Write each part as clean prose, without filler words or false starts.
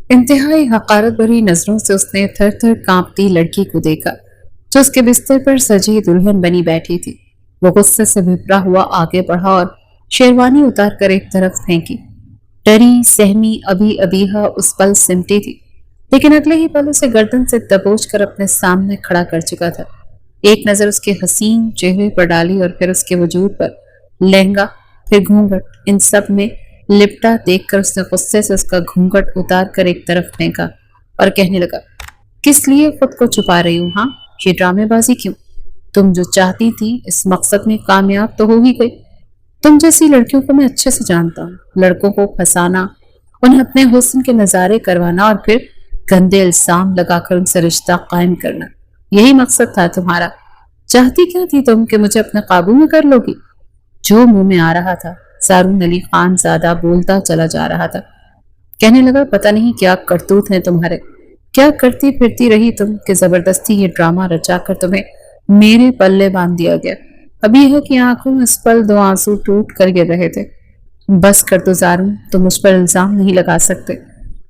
انتہائی حقارت بھری نظروں سے اس نے تھر تھر کانپتی لڑکی کو دیکھا جو اس کے بستر پر سجی دلہن بنی بیٹھی تھی۔ وہ غصے سے بھپرا ہوا آگے بڑھا اور شیروانی اتار کر ایک طرف پھینکی۔ ڈری سہمی ابھی ابیہا اس پل سمٹی تھی، لیکن اگلے ہی پل اسے گردن سے دبوچ کر اپنے سامنے کھڑا کر چکا تھا۔ ایک نظر اس کے حسین چہرے پر ڈالی اور پھر اس کے وجود پر، لہنگا، پھر گھونگھٹ، ان سب میں لپٹا دیکھ کر اس نے غصے سے اس کا گھونگھٹ اتار کر ایک طرف پھینکا اور کہنے لگا، کس لیے خود کو چھپا رہی ہوں؟ ہاں، یہ ڈرامے بازی کیوں؟ تم جو چاہتی تھی اس مقصد میں کامیاب تو ہو ہی گئی۔ تم جیسی لڑکیوں کو میں اچھے سے جانتا ہوں، لڑکوں کو پھنسانا، انہیں اپنے حسن کے نظارے کروانا اور پھر گندے الزام لگا کر ان سے رشتہ قائم کرنا، یہی مقصد تھا تمہارا۔ چاہتی کیا تھی تم کہ مجھے اپنے قابو میں کر لو گی؟ جو منہ میں آ رہا تھا زارون علی خان زادہ بولتا چلا جا رہا تھا، کہنے لگا، پتہ نہیں کیا کرتوت ہیں تمہارے، کیا کرتی پھرتی رہی تم کہ زبردستی یہ ڈرامہ رچا کر تمہیں میرے پلے باندھ دیا گیا۔ ابھی ہے کہ آنکھوں میں اس پل دو آنسو ٹوٹ کر گر رہے تھے۔ بس کر دو زارون، تم مجھ پر الزام نہیں لگا سکتے۔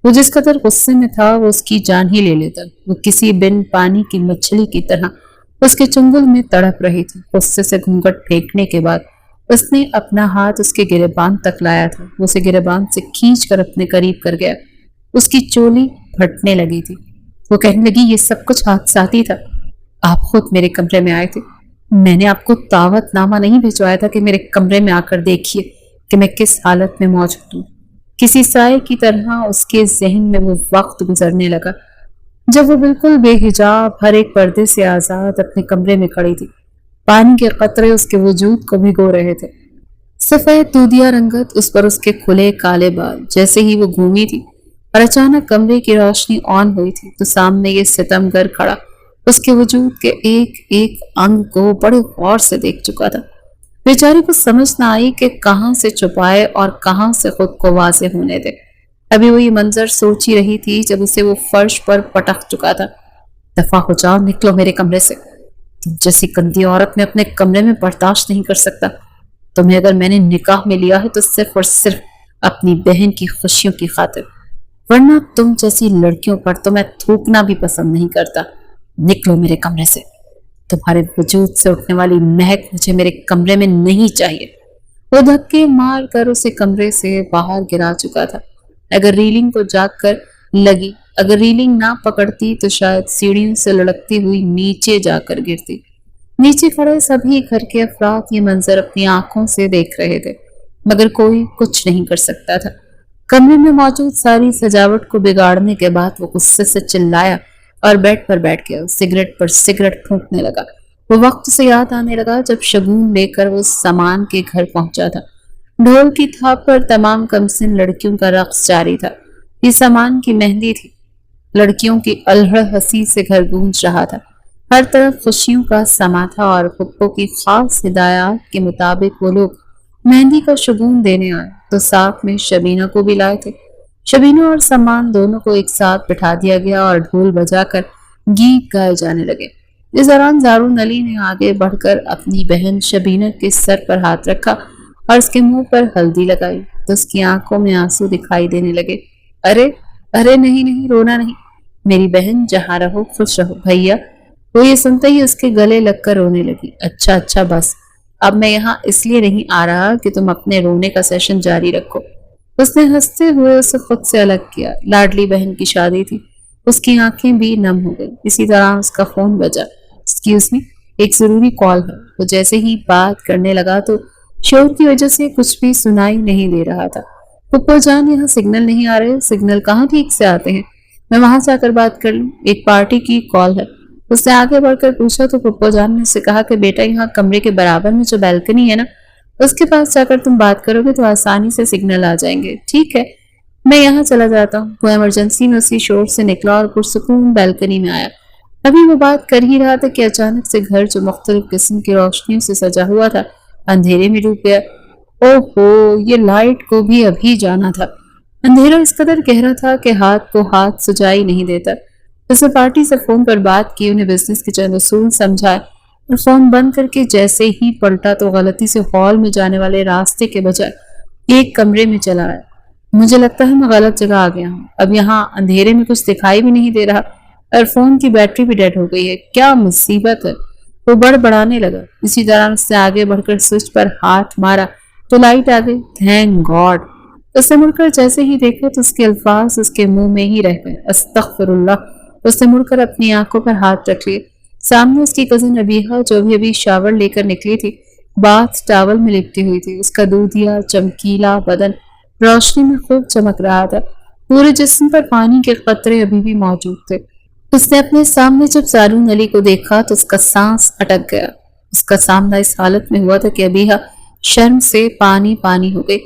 وہ جس قدر غصے میں تھا وہ اس کی جان ہی لے لیتا۔ وہ کسی بن پانی کی مچھلی کی طرح اس کے چنگل میں تڑپ رہی تھی۔ غصے سے گھونگھٹ پھینکنے کے بعد اس نے اپنا ہاتھ اس کے گریبان تک لایا تھا۔ وہ اسے گریبان سے کھینچ کر اپنے قریب کر گیا۔ اس کی چولی پھٹنے لگی تھی۔ وہ کہنے لگی، یہ سب کچھ حادثاتی تھا۔ آپ خود میرے کمرے میں آئے تھے، میں نے آپ کو دعوت نامہ نہیں بھجوایا تھا کہ میرے کمرے میں آ کر دیکھیے کہ میں کس حالت میں موجود ہوں۔ کسی سائے کی طرح اس کے ذہن میں وہ وقت گزرنے لگا جب وہ بالکل بے حجاب، ہر ایک پردے سے آزاد اپنے کمرے میں کھڑی تھی۔ پانی کے قطرے اس کے وجود کو بھگو رہے تھے۔ سفید دودیا رنگت اس پر اس کے کھلے کالے بال۔ جیسے ہی وہ گھومی تھی اور اچانک کمرے کی روشنی آن ہوئی تھی تو سامنے یہ ستمگر کھڑا اس کے وجود کے ایک ایک انگ کو بڑے غور سے دیکھ چکا تھا۔ بیچاری کو سمجھ نہ آئی کہ کہاں سے چھپائے اور کہاں سے خود کو واضح ہونے دے۔ ابھی وہ یہ منظر سوچ ہی رہی تھی جب اسے وہ فرش پر پٹک چکا تھا۔ دفع ہو جاؤ، نکلو میرے کمرے سے۔ تم جیسی گندی عورت میں اپنے کمرے میں برداشت نہیں کر سکتا۔ تمہیں اگر میں نے نکاح میں لیا ہے تو صرف اور صرف اپنی بہن کی خوشیوں کی خاطر، ورنہ تم جیسی لڑکیوں پر تو میں تھوکنا بھی پسند نہیں کرتا۔ نکلو میرے کمرے سے، تمہارے وجود سے اٹھنے والی مہک مجھے میرے کمرے میں نہیں چاہیے۔ وہ دھکے مار کر اسے کمرے سے باہر گرا چکا تھا۔ اگر ریلنگ کو جاگ کر لگی، اگر ریلنگ نہ پکڑتی تو شاید سیڑھیوں سے لڑکتی ہوئی نیچے جا کر گرتی۔ نیچے کھڑے سبھی گھر کے افراد یہ منظر اپنی آنکھوں سے دیکھ رہے تھے، مگر کوئی کچھ نہیں کر سکتا تھا۔ کمرے میں موجود ساری سجاوٹ کو بگاڑنے کے بعد وہ غصے سے چلایا اور بیڈ پر بیٹھ گیا، سگریٹ پر سگریٹ پھونکنے لگا۔ وہ وقت سے یاد آنے لگا جب شگون لے کر وہ سامان کے گھر پہنچا تھا۔ ڈھول کی تھاپ پر تمام کمسن لڑکیوں کا رقص جاری تھا۔ یہ سامان کی مہندی تھی۔ لڑکیوں کی الہڑ ہنسی سے گھر گونج رہا تھا۔ ہر طرف خوشیوں کا سما تھا اور پھپھو کی خاص ہدایات کے مطابق وہ لوگ مہندی کا شگون دینے آئے تو ساتھ میں شبینہ کو بھی لائے تھے۔ شبینہ اور سامان دونوں کو ایک ساتھ بٹھا دیا گیا اور ڈھول بجا کر گیت گائے جانے لگے۔ اس دوران زارون علی نے آگے بڑھ کر اپنی بہن شبینہ کے سر پر ہاتھ رکھا اور اس کے منہ پر ہلدی لگائی تو اس کی آنکھوں میں آنسو دکھائی دینے لگے۔ ارے ارے نہیں نہیں، رونا نہیں، میری بہن جہاں رہو خوش رہو بھیا۔ وہ یہ سنتے ہی اس کے گلے لگ کر رونے لگی۔ اچھا اچھا بس، اب میں یہاں اس لیے نہیں آ رہا کہ تم اپنے رونے کا سیشن جاری رکھو۔ اس نے ہنستے ہوئے اسے خود سے الگ کیا۔ لاڈلی بہن کی شادی تھی، اس کی آنکھیں بھی نم ہو گئی۔ اسی طرح اس کا فون بجا۔ ایکسکیوز می، ایک ضروری کال ہے۔ وہ جیسے ہی بات کرنے لگا تو شور کی وجہ سے کچھ بھی سنائی نہیں دے رہا تھا۔ پھپھو جان، یہاں سگنل نہیں آ رہے۔ سگنل کہاں ٹھیک سے آتے ہیں، میں وہاں سے آ کر بات کر لوں، ایک پارٹی کی کال ہے۔ اس نے آگے بڑھ کر پوچھا تو پھپھو جان نے اسے کہا کہ بیٹا یہاں کمرے کے برابر میں جو بیلکنی ہے نا، اس کے پاس جا کر تم بات کرو گے تو آسانی سے سگنل آ جائیں گے۔ ٹھیک ہے، میں یہاں چلا جاتا ہوں۔ وہ ایمرجنسی میں اسی شور سے نکلا اور پرسکون بیلکنی میں آیا۔ ابھی وہ بات کر ہی رہا تھا کہ اچانک سے گھر جو مختلف قسم کی روشنیوں سے سجا ہوا تھا اندھیرے میں ڈوب گیا۔ اوہو، یہ لائٹ کو بھی ابھی جانا تھا۔ اندھیرا اس قدر گہرا تھا کہ ہاتھ کو ہاتھ سجائی نہیں دیتا۔ اس نے پارٹی سے فون پر بات کی، انہیں بزنس کے چند اصول سمجھائے اور فون بند کر کے جیسے ہی پلٹا تو غلطی سے ہال میں جانے والے راستے کے بجائے ایک کمرے میں چلا آیا۔ مجھے لگتا ہے میں غلط جگہ آ گیا ہوں، اب یہاں اندھیرے میں کچھ دکھائی بھی نہیں دے رہا اور فون کی بیٹری بھی ڈیڈ ہو گئی ہے، کیا مصیبت ہے۔ وہ بڑبڑانے لگا، اسی طرح اس سے آگے بڑھ کر سوئچ پر ہاتھ مارا تو لائٹ آ گئی۔ Thank God. اس نے مڑ کر جیسے ہی دیکھا تو اس کے الفاظ اس کے منہ میں ہی رہ گئے، استغفر اللہ۔ اس نے مڑ کر اپنی آنکھوں پر ہاتھ رکھ لیے، سامنے اس کی کزن ابیحہ جو ابھی شاور لے کر نکلی تھی، باتھ ٹاول میں لپٹی ہوئی تھی۔ اس کا دودھیا چمکیلا بدن روشنی میں خوب چمک رہا تھا، پورے جسم پر پانی کے قطرے ابھی بھی موجود تھے۔ اس نے اپنے سامنے جب زارون علی کو دیکھا تو اس کا سانس اٹک گیا۔ اس کا سامنا اس حالت میں ہوا تھا کہ ابیحہ شرم سے پانی پانی ہو گئی۔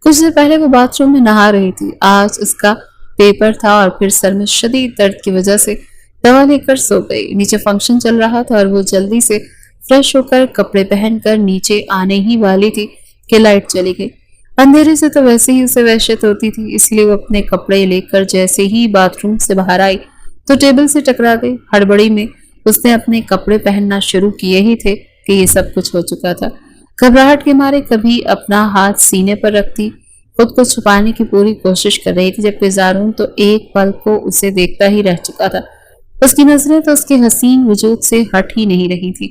کچھ دیر پہلے وہ باتھ روم میں نہا رہی تھی، آج اس کا پیپر تھا اور پھر سر میں شدید درد کی وجہ سے دوا لے کر سو گئی۔ نیچے فنکشن چل رہا تھا اور وہ جلدی سے فریش ہو کر کپڑے پہن کر نیچے آنے ہی والی تھی کہ لائٹ چلی گئی۔ اندھیرے سے تو ویسے ہی اسے وحشت ہوتی تھی، اس لیے وہ اپنے کپڑے لے کر جیسے ہی باتھ روم سے باہر آئی تو ٹیبل سے ٹکرا گئی۔ ہڑبڑی میں اس نے اپنے کپڑے پہننا شروع کیے ہی تھے کہ یہ سب کچھ ہو چکا تھا۔ گھبراہٹ کے مارے کبھی اپنا ہاتھ سینے پر رکھتی، خود کو چھپانے کی پوری کوشش کر رہی تھی، جبکہ زارون تو ایک پل کو اسے دیکھتا ہی رہ چکا تھا۔ اس کی نظریں تو اس کے حسین وجود سے ہٹ ہی نہیں رہی تھی۔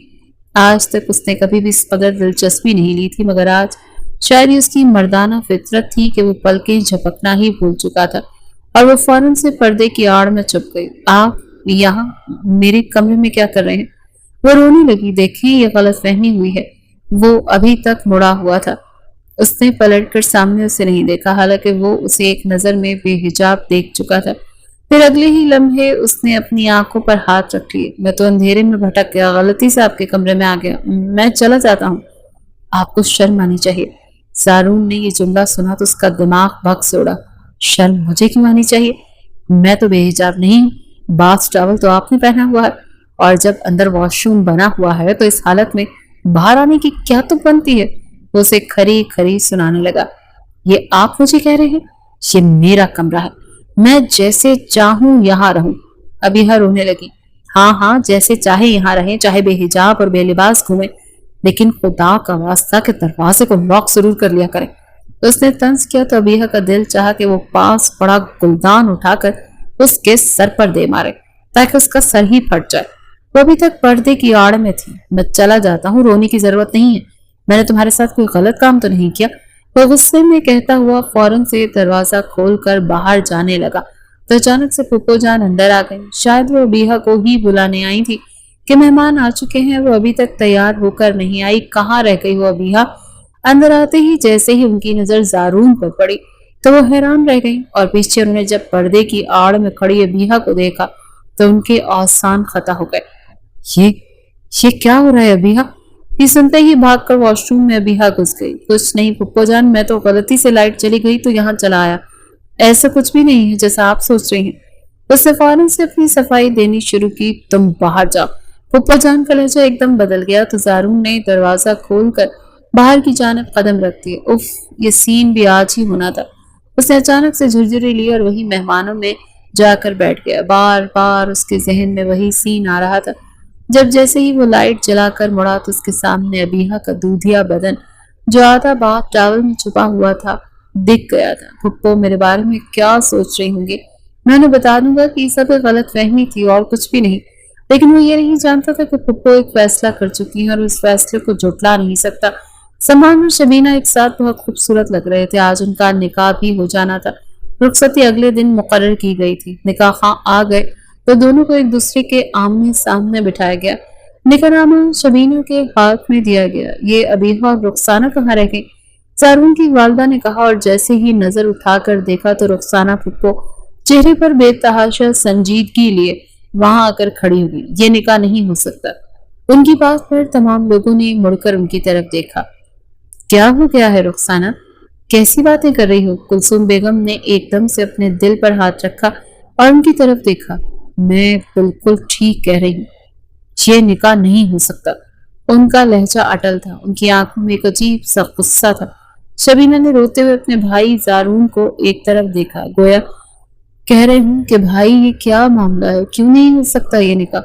آج تک اس نے کبھی بھی اس قدر دلچسپی نہیں لی تھی، مگر آج شاید یہ اس کی مردانہ فطرت تھی کہ وہ پلکیں جھپکنا ہی بھول چکا تھا اور وہ فوراً سے پردے کی آڑ میں چھپ گئی۔ آپ یہاں میرے کمرے میں کیا کر رہے ہیں؟ وہ رونے لگی۔ دیکھیں یہ غلط فہمی ہوئی ہے، وہ ابھی تک مڑا ہوا تھا۔ اس نے پلٹ کر سامنے اسے نہیں دیکھا، حالانکہ وہ اسے ایک نظر میں بے حجاب دیکھ چکا تھا۔ پھر اگلے ہی لمحے اس نے اپنی آنکھوں پر ہاتھ رکھ لیے۔ میں تو اندھیرے میں بھٹک گیا، غلطی سے آپ کے کمرے میں آ گیا، میں چلا جاتا ہوں۔ آپ کو شرم آنی چاہیے۔ زارون نے یہ جملہ سنا تو اس کا دماغ بھگ اڑا۔ شرم مجھے کیوں آنی چاہیے؟ میں تو بے حجاب نہیں ہوں، باتھ ٹاول تو آپ نے پہنا ہوا ہے، اور جب اندر واش روم بنا ہوا ہے تو اس حالت میں باہر آنے کی کیا تک بنتی ہے؟ وہ اسے کھری کھری سنانے لگا۔ یہ آپ مجھے کہہ رہے ہیں؟ یہ میرا کمرہ ہے، میں جیسے چاہوں یہاں رہوں۔ ابیحہ رونے لگی۔ ہاں ہاں جیسے چاہے یہاں رہیں، چاہے بے حجاب اور بے لباس گھومیں، لیکن خدا کا واسطہ کہ دروازے کو لاک ضرور کر لیا کریں۔ اس نے طنز کیا تو ابیحہ کا دل چاہا کہ وہ پاس پڑا گلدان اٹھا کر اس کے سر پر دے مارے تاکہ اس کا سر ہی پھٹ جائے۔ وہ ابھی تک پردے کی آڑ میں تھی۔ میں چلا جاتا ہوں، رونے کی ضرورت نہیں ہے، میں نے تمہارے ساتھ کوئی غلط کام تو نہیں کیا۔ وہ غصے میں کہتا ہوا فوراً سے دروازہ کھول کر باہر جانے لگا تو اچانک سے پھپھو جان اندر آ گئی۔ شاید وہ ابیحہ کو ہی بلانے آئی تھی کہ مہمان آ چکے ہیں، وہ ابھی تک تیار ہو کر نہیں آئی، کہاں رہ گئی وہ ابیحہ؟ اندر آتے ہی جیسے ہی ان کی نظر زارون پر پڑی تو وہ حیران رہ گئی، اور پیچھے انہوں نے جب پردے کی آڑ میں کھڑی ابیحہ کو دیکھا تو ان کے اوسان خطا ہو گئے۔ یہ کیا ہو رہا ہے ابیحہ؟ یہ سنتے ہی بھاگ کر واش روم میں ابیحہ گھس گئی۔ کچھ نہیں پھپھو جان، میں تو غلطی سے لائٹ چلی گئی تو یہاں چلا آیا، ایسا کچھ بھی نہیں ہے جیسا آپ سوچ رہی ہیں۔ اس نے فوراً سے اپنی صفائی دینی شروع کی۔ تم باہر جاؤ۔ پھپھو جان کا لہجہ ایک دم بدل گیا تو زارون نے دروازہ کھول کر باہر کی جانب قدم رکھ دیے۔ اف، یہ سین بھی آج ہی ہونا تھا۔ اس نے اچانک سے جھرجھری لی اور وہی مہمانوں میں جا کر بیٹھ گیا۔ بار بار اس کے ذہن میں وہی سین آ رہا تھا۔ جب جیسے ہی وہ لائٹ جلا کر مڑا تو اس کے سامنے ابیحہ کا دودھیا بدن جو آدھا باتھ ٹاول میں چھپا ہوا تھا دکھ گیا تھا۔ پھپھو میرے بارے میں کیا سوچ رہی ہوں گی؟ میں انہیں بتا دوں گا کہ یہ سب غلط فہمی تھی اور کچھ بھی نہیں، لیکن وہ یہ نہیں جانتا تھا کہ پھپھو ایک فیصلہ کر چکی ہیں اور اس فیصلے کو جھٹلا نہیں سکتا۔ سلمان اور شبینہ ایک ساتھ بہت خوبصورت لگ رہے تھے۔ آج ان کا نکاح بھی ہو جانا تھا۔ رخصتی اگلے دن مقرر کی گئی تھی۔ نکاح خواں آ گئے تو دونوں کو ایک دوسرے کے آمنے سامنے بٹھایا گیا۔ نکاح نامہ شبینہ کے ہاتھ میں دیا گیا۔ یہ ابیحہ اور رخسانہ کہاں رہ گئی؟ زارون کی والدہ نے کہا، اور جیسے ہی نظر اٹھا کر دیکھا تو رخسانہ پھپھو چہرے پر بے تحاشا سنجیدگی لیے وہاں آ کر کھڑی ہوئی۔ یہ نکاح نہیں ہو سکتا۔ ان کی بات پر تمام لوگوں نے مڑ کر ان کی طرف دیکھا۔ کیا ہو گیا ہے رخسانہ؟ کیسی باتیں کر رہی ہو؟ کلثوم بیگم نے ایک دم سے اپنے دل پر ہاتھ رکھا اور ان کی طرف دیکھا۔ میں بالکل ٹھیک کہہ رہی ہوں، یہ نکاح نہیں ہو سکتا۔ ان کا لہجہ اٹل تھا، ان کی آنکھوں میں ایک عجیب سا غصہ تھا۔ شبینہ نے روتے ہوئے اپنے بھائی زارون کو ایک طرف دیکھا، گویا کہہ رہے ہوں کہ بھائی یہ کیا معاملہ ہے، کیوں نہیں ہو سکتا یہ نکاح؟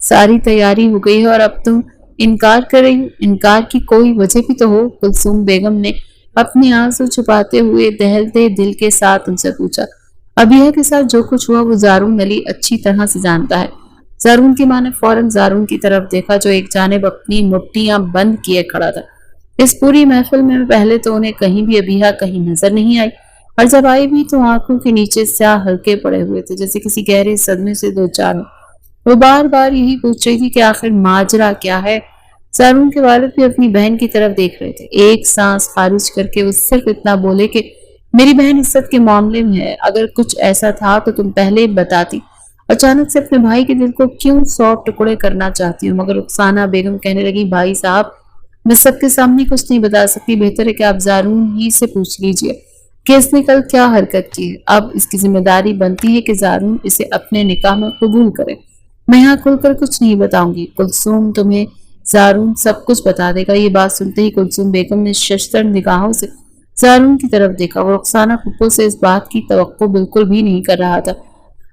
ساری تیاری ہو گئی ہے اور اب تم انکار کر رہی ہو؟ انکار کی کوئی وجہ بھی تو ہو۔ کلثوم بیگم نے اپنے آنسو چھپاتے ہوئے دہلتے دل کے ساتھ ان سے پوچھا۔ ابیہ کے ساتھ جو کچھ ہوا وہ زارون علی اچھی طرح سے جانتا ہے۔ زارون کی ماں نے فوراً زارون کی طرف دیکھا جو ایک جانب اپنی مٹھیاں بند کیے کھڑا تھا۔ اس پوری محفل میں پہلے تو انہیں کہیں بھی ابیہ کہیں نظر نہیں آئی، اور جب آئی بھی تو آنکھوں کے نیچے سیاہ ہلکے پڑے ہوئے تھے جیسے کسی گہرے صدمے سے دو چار ہو۔ وہ بار بار یہی پوچھ رہی تھی کہ آخر ماجرا کیا ہے۔ زارون کے والد بھی اپنی بہن کی طرف دیکھ رہے تھے۔ ایک سانس خارج کر کے وہ صرف اتنا بولے کہ میری بہن عزت کے معاملے میں ہے، اگر کچھ ایسا تھا تو تم پہلے بتاتی۔ اچانک سے اپنے بھائی کے دل کو کیوں 100 ٹکڑے کرنا چاہتی ہوں؟ مگر رخسانہ بیگم کہنے لگی، بھائی صاحب میں سب کے سامنے کچھ نہیں بتا سکتی، بہتر ہے کہ آپ زارون ہی سے پوچھ لیجئے کہ اس نے کل کیا حرکت کی ہے۔ اب اس کی ذمہ داری بنتی ہے کہ زارون اسے اپنے نکاح میں قبول کرے۔ میں یہاں کھل کر کچھ نہیں بتاؤں گی، کلثوم تمہیں زارون سب کچھ بتا دے گا۔ یہ بات سنتے ہی کلثوم بیگم نے ششدر نگاہوں سے زارون کی طرف دیکھا۔ وہ رخسانہ پھپھو سے اس بات کی توقع بالکل بھی نہیں کر رہا تھا۔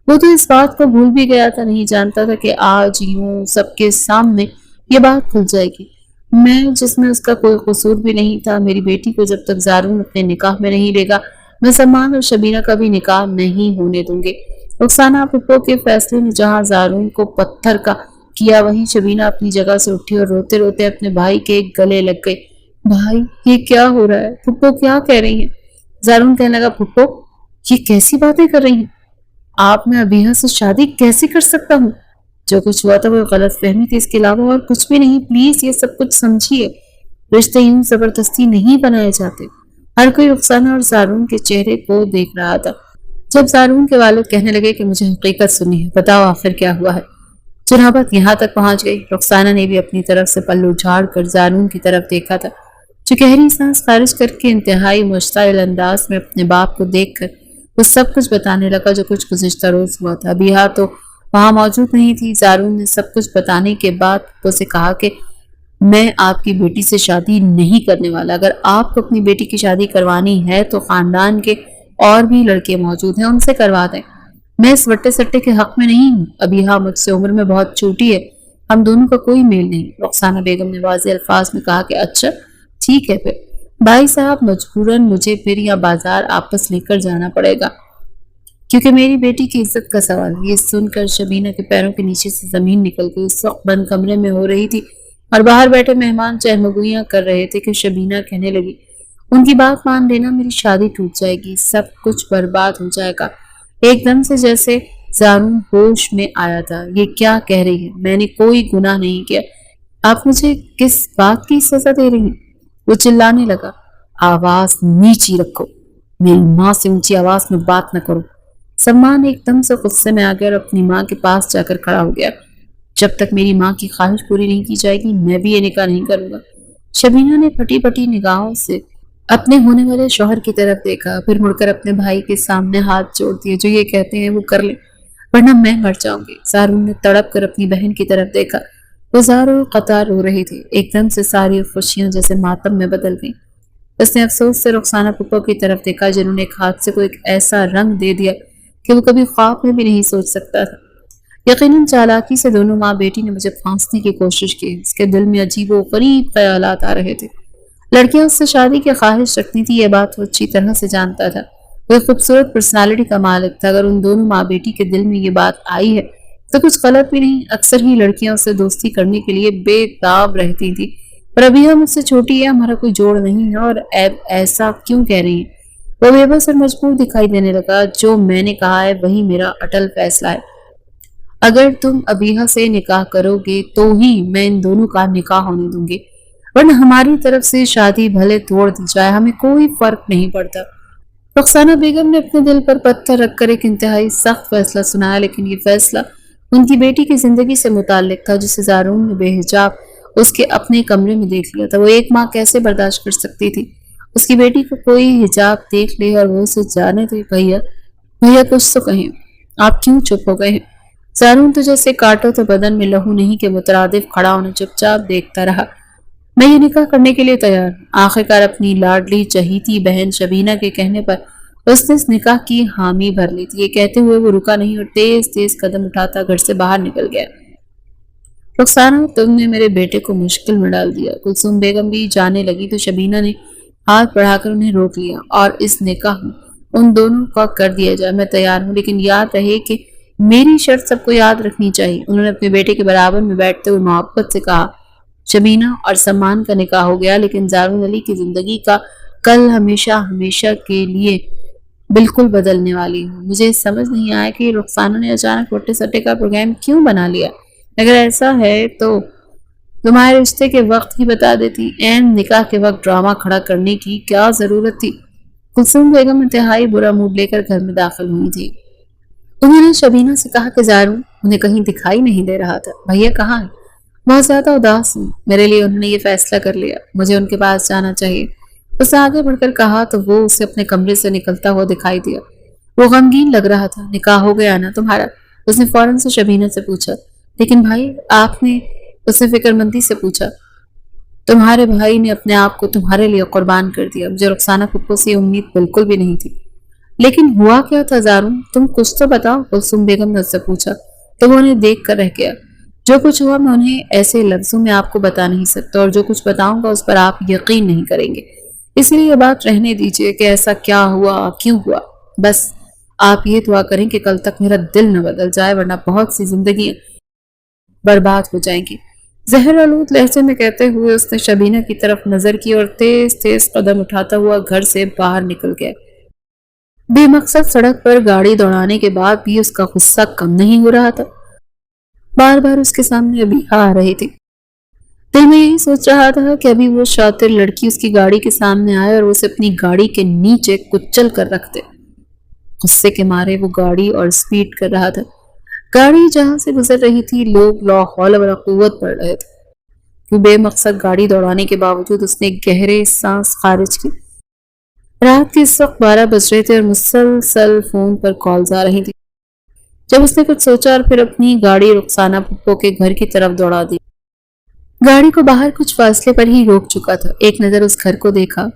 وہ تو اس بات کو بھول بھی گیا تھا، نہیں جانتا تھا کہ آج یوں سب کے سامنے یہ بات کھل جائے گی۔ میں جس میں اس کا کوئی قصور بھی نہیں تھا، میری بیٹی کو جب تک زارون اپنے نکاح میں نہیں لے گا میں سلمان اور شبینہ کا بھی نکاح نہیں ہونے دوں گی۔ رخسانہ پھپھو کے فیصلے نے جہاں زارون کو پتھر کا کیا، وہیں شبینہ اپنی جگہ سے اٹھی اور روتے روتے اپنے بھائی کے گلے لگ گئی۔ بھائی یہ کیا ہو رہا ہے؟ پھپھو کیا کہہ رہی ہیں؟ زارون کہنے لگا، پھپھو یہ کیسی باتیں کر رہی ہیں؟ آپ میں ابیہ سے شادی کیسے کر سکتا ہوں؟ جو کچھ ہوا تھا وہ غلط فہمی تھی، اس کے علاوہ اور کچھ بھی نہیں۔ پلیز یہ سب کچھ سمجھیے، رشتے یوں زبردستی نہیں بنائے جاتے۔ ہر کوئی رخسانہ اور زارون کے چہرے کو دیکھ رہا تھا۔ جب زارون کے والد کہنے لگے کہ مجھے حقیقت سنی ہے، بتاؤ آخر کیا ہوا ہے۔ جنابت یہاں تک پہنچ گئی۔ رخسانہ نے بھی اپنی طرف سے پلو جھاڑ کر زارون کی طرف دیکھا تھا جو گہری سانس خارج کر کے انتہائی مشتعل انداز میں اپنے باپ کو دیکھ کر وہ سب کچھ بتانے لگا جو کچھ گزشتہ روز ہوا تھا۔ ابیہ تو وہاں موجود نہیں تھی۔ زارون نے سب کچھ بتانے کے بعد اسے کہا کہ میں آپ کی بیٹی سے شادی نہیں کرنے والا۔ اگر آپ کو اپنی بیٹی کی شادی کروانی ہے تو خاندان کے اور بھی لڑکے موجود ہیں، ان سے کروا دیں۔ میں اس وٹے سٹے کے حق میں نہیں ہوں۔ ابیہ مجھ سے عمر میں بہت چھوٹی ہے، ہم دونوں کا کوئی میل نہیں۔ رخسانہ بیگم نے واضح الفاظ میں کہا کہ اچھا ٹھیک ہے، پھر بھائی صاحب مجبوراً مجھے پھر یا بازار آپس لے کر جانا پڑے گا کیونکہ میری بیٹی کی عزت کا سوال ہے۔ یہ سن کر شبینہ کے پیروں کے نیچے سے زمین نکل گئی۔ اس وقت بند کمرے میں ہو رہی تھی اور باہر بیٹھے مہمان چہمگوئیاں کر رہے تھے کہ شبینہ کہنے لگی، ان کی بات مان لینا، میری شادی ٹوٹ جائے گی، سب کچھ برباد ہو جائے گا۔ ایک دم سے جیسے زارون ہوش میں آیا تھا۔ یہ کیا کہہ رہی ہے؟ میں نے کوئی گناہ نہیں کیا، آپ مجھے کس بات کی سزا دے رہی ہیں؟ وہ چلانے لگا، آواز نیچی رکھو، میری ماں سے اونچی آواز میں بات نہ کرو۔ سلمان ایک دم سے غصے میں آ گیا اور اپنی ماں کے پاس جا کر کھڑا ہو گیا۔ جب تک میری ماں کی خواہش پوری نہیں کی جائے گی میں بھی یہ نکاح نہیں کروں گا۔ شبینہ نے پھٹی پھٹی نگاہوں سے اپنے ہونے والے شوہر کی طرف دیکھا، پھر مڑ کر اپنے بھائی کے سامنے ہاتھ جوڑ دیے، جو یہ کہتے ہیں وہ کر لیں ورنہ میں مر جاؤں گی۔ زارون نے تڑپ کر اپنی بہن کی طرف دیکھا، وہ زاروں قطار رو رہی تھی۔ ایک دم سے ساری خوشیاں جیسے ماتم میں بدل گئیں۔ اس نے افسوس سے رخسانہ پھپھو کی طرف دیکھا جنہوں نے ایک حادثے کو ایک ایسا رنگ دے دیا کہ وہ کبھی خواب میں بھی نہیں سوچ سکتا تھا۔ یقیناً چالاکی سے دونوں ماں بیٹی نے مجھے پھانسنے کی کوشش کی۔ اس کے دل میں عجیب و غریب خیالات آ رہے تھے۔ لڑکیاں اس سے شادی کی خواہش رکھتی تھی، یہ بات وہ اچھی طرح سے جانتا تھا۔ وہ ایک خوبصورت پرسنالٹی کا مالک تھا۔ اگر ان دونوں ماں بیٹی کے دل میں یہ بات آئی ہے تو کچھ غلط بھی نہیں۔ اکثر ہی لڑکیاں اس سے دوستی کرنے کے لیے بے تاب رہتی تھی، پر ابھی ہم مجھ سے چھوٹی ہے، ہمارا کوئی جوڑ نہیں ہے، اور اب ایسا کیوں کہہ رہی ہیں؟ وہ بے بس اور مجبور دکھائی دینے لگا۔ جو میں نے کہا ہے وہی میرا اٹل فیصلہ ہے۔ اگر تم ابیہ سے نکاح کرو گے تو ہی میں ان دونوں کا نکاح ہونے دوں گی، ورنہ ہماری طرف سے شادی بھلے توڑ دی جائے، ہمیں کوئی فرق نہیں پڑتا۔ رخسانہ بیگم نے اپنے دل پر پتھر رکھ کر ایک انتہائی سخت فیصلہ سنایا، لیکن یہ فیصلہ ان کی بیٹی کی زندگی سے متعلق تھا جسے زارون نے بے حجاب اس کے اپنے کمرے میں دیکھ لیا تھا۔ وہ ایک ماں کیسے برداشت کر سکتی تھی اس کی بیٹی کو کوئی حجاب دیکھ لے اور وہ اسے جانے دے؟ بھیا کچھ تو کہیں، آپ کیوں چپ ہو گئے ہیں؟ زارون تو جیسے کاٹو تو بدن میں لہو نہیں کے مترادف کھڑا ہونے چپ چاپ دیکھتا رہا۔ میں یہ نکاح کرنے کے لیے تیار۔ آخرکار اپنی لاڈلی چہیتی بہن شبینہ کے کہنے پر اس نے اس نکاح کی حامی بھر لی تھی۔ یہ کہتے ہوئے وہ رکا نہیں اور تیز تیز قدم اٹھاتا گھر سے باہر نکل گیا۔ رخسانہ تم نے میرے بیٹے کو مشکل میں ڈال دیا۔ کلثوم بیگم بھی جانے لگی تو شبینہ نے ہاتھ بڑھا کر انہیں روک لیا، اور اس نکاح میں ان دونوں کا کر دیا جائے، میں تیار ہوں، لیکن یاد رہے کہ میری شرط سب کو یاد رکھنی چاہیے۔ انہوں نے اپنے بیٹے کے برابر میں بیٹھتے ہوئے محبت سے کہا، شبینہ اور سمان کا نکاح ہو گیا، لیکن زارون علی کی زندگی کا کل ہمیشہ ہمیشہ کے لیے بالکل بدلنے والی ہوں۔ مجھے سمجھ نہیں آیا کہ رخسانہ نے اچانک وٹے سٹے کا پروگرام کیوں بنا لیا۔ اگر ایسا ہے تو تمہارے رشتے کے وقت ہی بتا دیتی، عین نکاح کے وقت ڈرامہ کھڑا کرنے کی کیا ضرورت تھی؟ کلثوم بیگم انتہائی برا موڈ لے کر گھر میں داخل ہوئی تھی۔ انہوں نے شبینہ سے کہا کہ زارون انہیں کہیں دکھائی نہیں دے رہا تھا، بھیا کہاں ہے؟ بہت زیادہ اداس ہوں، میرے لیے انہوں نے یہ فیصلہ کر لیا، مجھے ان کے پاس جانا چاہیے۔ اس نے آگے بڑھ کر کہا تو وہ اسے اپنے کمرے سے نکلتا ہوا دکھائی دیا۔ وہ غمگین لگ رہا تھا۔ نکاح ہو گیا نا تمہارا؟ اس نے فوراً سے شبینہ سے پوچھا۔ لیکن بھائی آپ نے، اس نے فکر مندی سے پوچھا، تمہارے بھائی نے اپنے آپ کو تمہارے لیے قربان کر دیا۔ مجھے رخسانہ پھپھو سے یہ امید بالکل بھی نہیں تھی۔ لیکن ہوا کیا تھا زارون؟ تم کچھ تو بتاؤ، کلثوم بیگم نے اس سے پوچھا۔ تو وہ انہیں دیکھ کر رہ گیا۔ جو کچھ ہوا میں انہیں ایسے لفظوں میں آپ کو بتا نہیں سکتا، اور جو کچھ بتاؤں گا اس پر آپ یقین نہیں کریں گے، اس لیے یہ بات رہنے دیجیے کہ ایسا کیا ہوا، کیوں ہوا۔ بس آپ یہ دعا کریں کہ کل تک میرا دل نہ بدل جائے، ورنہ بہت سی زندگیاں برباد ہو جائیں گی۔ زہر آلود لہجے میں کہتے ہوئے اس نے شبینہ کی طرف نظر کی اور تیز تیز قدم اٹھاتا ہوا گھر سے باہر نکل گیا۔ بے مقصد سڑک پر گاڑی دوڑانے کے بعد بھی اس کا غصہ کم نہیں ہو رہا تھا۔ بار بار اس کے سامنے ابھی آ رہی تھی۔ دل میں یہی سوچ رہا تھا کہ ابھی وہ شاطر لڑکی اس کی گاڑی کے سامنے آئے اور اسے اپنی گاڑی کے نیچے کچل کر رکھ دے۔ غصے کے مارے وہ گاڑی اور سپیڈ کر رہا تھا۔ گاڑی جہاں سے گزر رہی تھی لوگ لا حول ولا قوت پڑھ رہے تھے۔ کہ بے مقصد گاڑی دوڑانے کے باوجود اس نے گہرے سانس خارج کی۔ رات کے اس وقت 12 بج رہے تھے اور مسلسل فون پر کالز آ رہی تھی۔ جب اس نے کچھ سوچا اور پھر اپنی گاڑی رخسانہ پھپھو کے گھر کی طرف دوڑا دی۔ گاڑی کو باہر کچھ فاصلے پر ہی روک چکا تھا۔ ایک نظر اس گھر کو دیکھا۔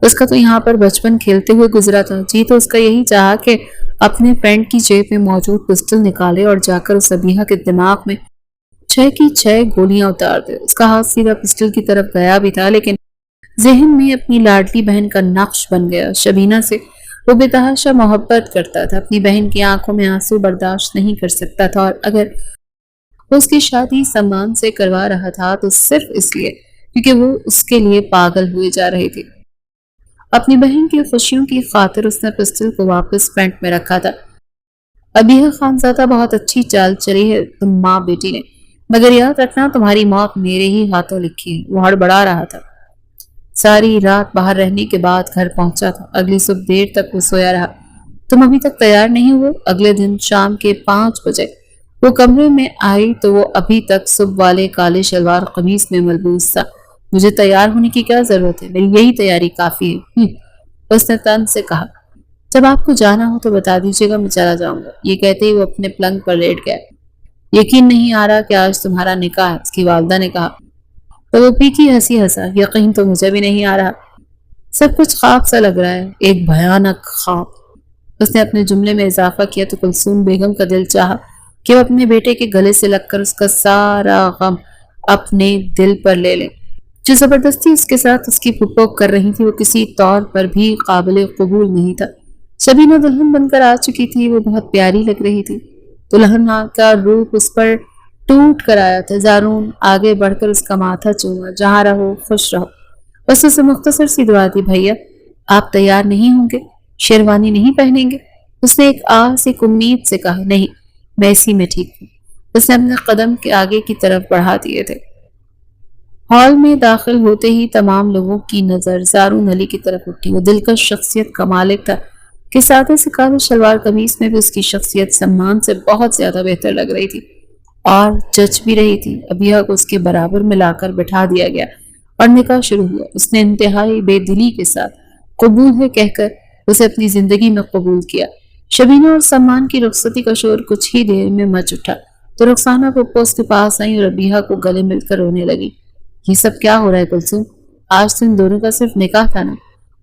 اس کا تو یہاں پر بچپن کھیلتے ہوئے گزرا تھا۔ جی تو اس کا یہی چاہا کہ اپنے پینٹ کی جیب میں موجود پسٹل نکالے اور جا کر اس ابیحہ کے دماغ میں 6 کی 6 گولیاں اتار دے۔ اس کا ہاتھ سیدھا پسٹل کی طرف گیا بھی تھا، لیکن ذہن میں اپنی لاڈلی بہن کا نقش بن گیا۔ شبینہ سے وہ بے تحاشا محبت کرتا تھا، اپنی بہن کی آنکھوں میں آنسو برداشت نہیں کر سکتا تھا، اور اگر وہ اس کی شادی سمان سے کروا رہا تھا تو صرف اس لیے کیونکہ وہ اس کے لیے پاگل ہوئے جا رہی تھی۔ اپنی بہن کی خوشیوں کی خاطر اس نے پسٹل کو واپس پینٹ میں رکھا تھا۔ ابیحہ خانزادہ بہت اچھی چال چلی ہے تم ماں بیٹی نے، مگر یاد رکھنا تمہاری موت میرے ہی ہاتھوں لکھی ہے۔ وہ ہڑبڑا رہا تھا۔ ساری رات باہر رہنے کے بعد گھر پہنچا تھا۔ اگلی صبح دیر تک وہ سویا رہا۔ تم ابھی تک تیار نہیں ہوئے؟ اگلے دن شام کے 5 بجے وہ کمرے میں آئی تو وہ ابھی تک صبح والے کالے شلوار قمیص میں ملبوس تھا۔ مجھے تیار ہونے کی کیا ضرورت ہے؟ میری یہی تیاری کافی ہے۔ اس نے طنز سے کہا، جب آپ کو جانا ہو تو بتا دیجیے گا، میں چلا جاؤں گا۔ یہ کہتے ہی وہ اپنے پلنگ پر لیٹ گیا۔ یقین نہیں آ رہا کہ آج تمہارا نکاح ہے، اس کی والدہ نے کہا۔ تو وہ پیکی ہنسی ہنسا۔ یقین تو مجھے بھی نہیں آ رہا، سب کچھ خواب سا لگ رہا ہے، ایک بھیانک خواب۔ اس نے اپنے جملے میں اضافہ کیا تو کلثوم بیگم کا دل چاہا کہ وہ اپنے بیٹے کے گلے سے لگ کر اس کا سارا غم اپنے دل پر لے لے۔ جو زبردستی اس کے ساتھ اس کی پھپھو کر رہی تھی وہ کسی طور پر بھی قابل قبول نہیں تھا۔ شبینہ دلہن بن کر آ چکی تھی، وہ بہت پیاری لگ رہی تھی۔ دلہن کا روپ اس پر ٹوٹ کر آیا تھا۔ زارون آگے بڑھ کر اس کا ماتھا چوما، جہاں رہو خوش رہو۔ بس اسے مختصر سی دعا دی، بھیا آپ تیار نہیں ہوں گے؟ شیروانی نہیں پہنیں گے؟ اس نے ایک آس ایک امید سے کہا، نہیں میں اسی میں ٹھیک ہوں۔ اس نے اپنے قدم کے آگے کی طرف بڑھا دیے تھے۔ ہال میں داخل ہوتے ہی تمام لوگوں کی نظر زارون علی کی طرف اٹھی۔ وہ دلکش شخصیت کا مالک تھا کہ سادے سے کالے شلوار قمیص میں بھی اس کی شخصیت سمان سے بہت زیادہ بہتر لگ رہی تھی اور جچ بھی رہی تھی۔ ابیحہ کو اس کے برابر میں لا کر بٹھا دیا گیا اور نکاح شروع ہوا۔ اس نے انتہائی بے دلی کے ساتھ قبول ہے کہہ کر اسے اپنی زندگی میں قبول کیا۔ شبینہ اور سمان کی رخصتی کا شور کچھ ہی دیر میں مچ اٹھا تو رخسانہ پھپھو اس کے پاس آئی اور ابیحہ کو گلے مل کر رونے لگی۔ یہ سب کیا ہو رہا ہے کلثوم؟ آج تو ان دونوں کا صرف نکاح تھا نا؟